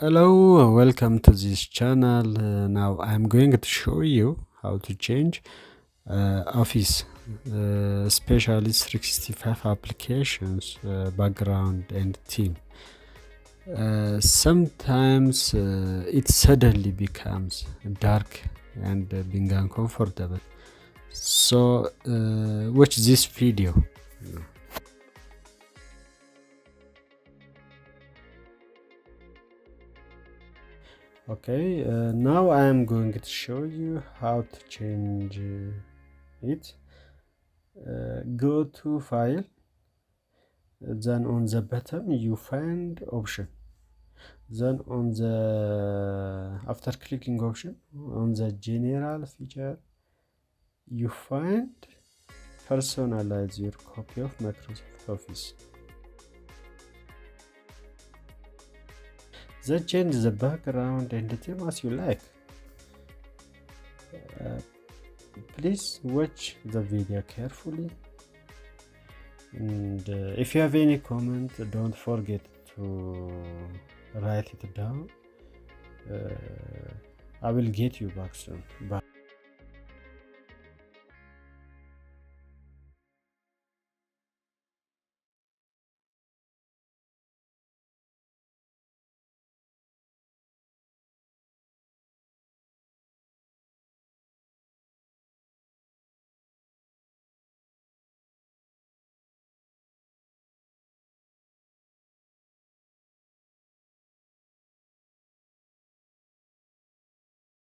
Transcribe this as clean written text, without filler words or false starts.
Hello, welcome to this channel. Now I'm going to show you how to change Office Specialist 365 applications background and theme. Sometimes it suddenly becomes dark and being uncomfortable. So watch this video. Okay, now I am going to show you how to change it. Go to File, then on the bottom you find Option. Then on the after clicking Option on the General feature, you find Personalize your copy of Microsoft Office. Then change the background and the theme as you like. Please watch the video carefully, and if you have any comment, don't forget to write it down. I will get you back soon. Bye.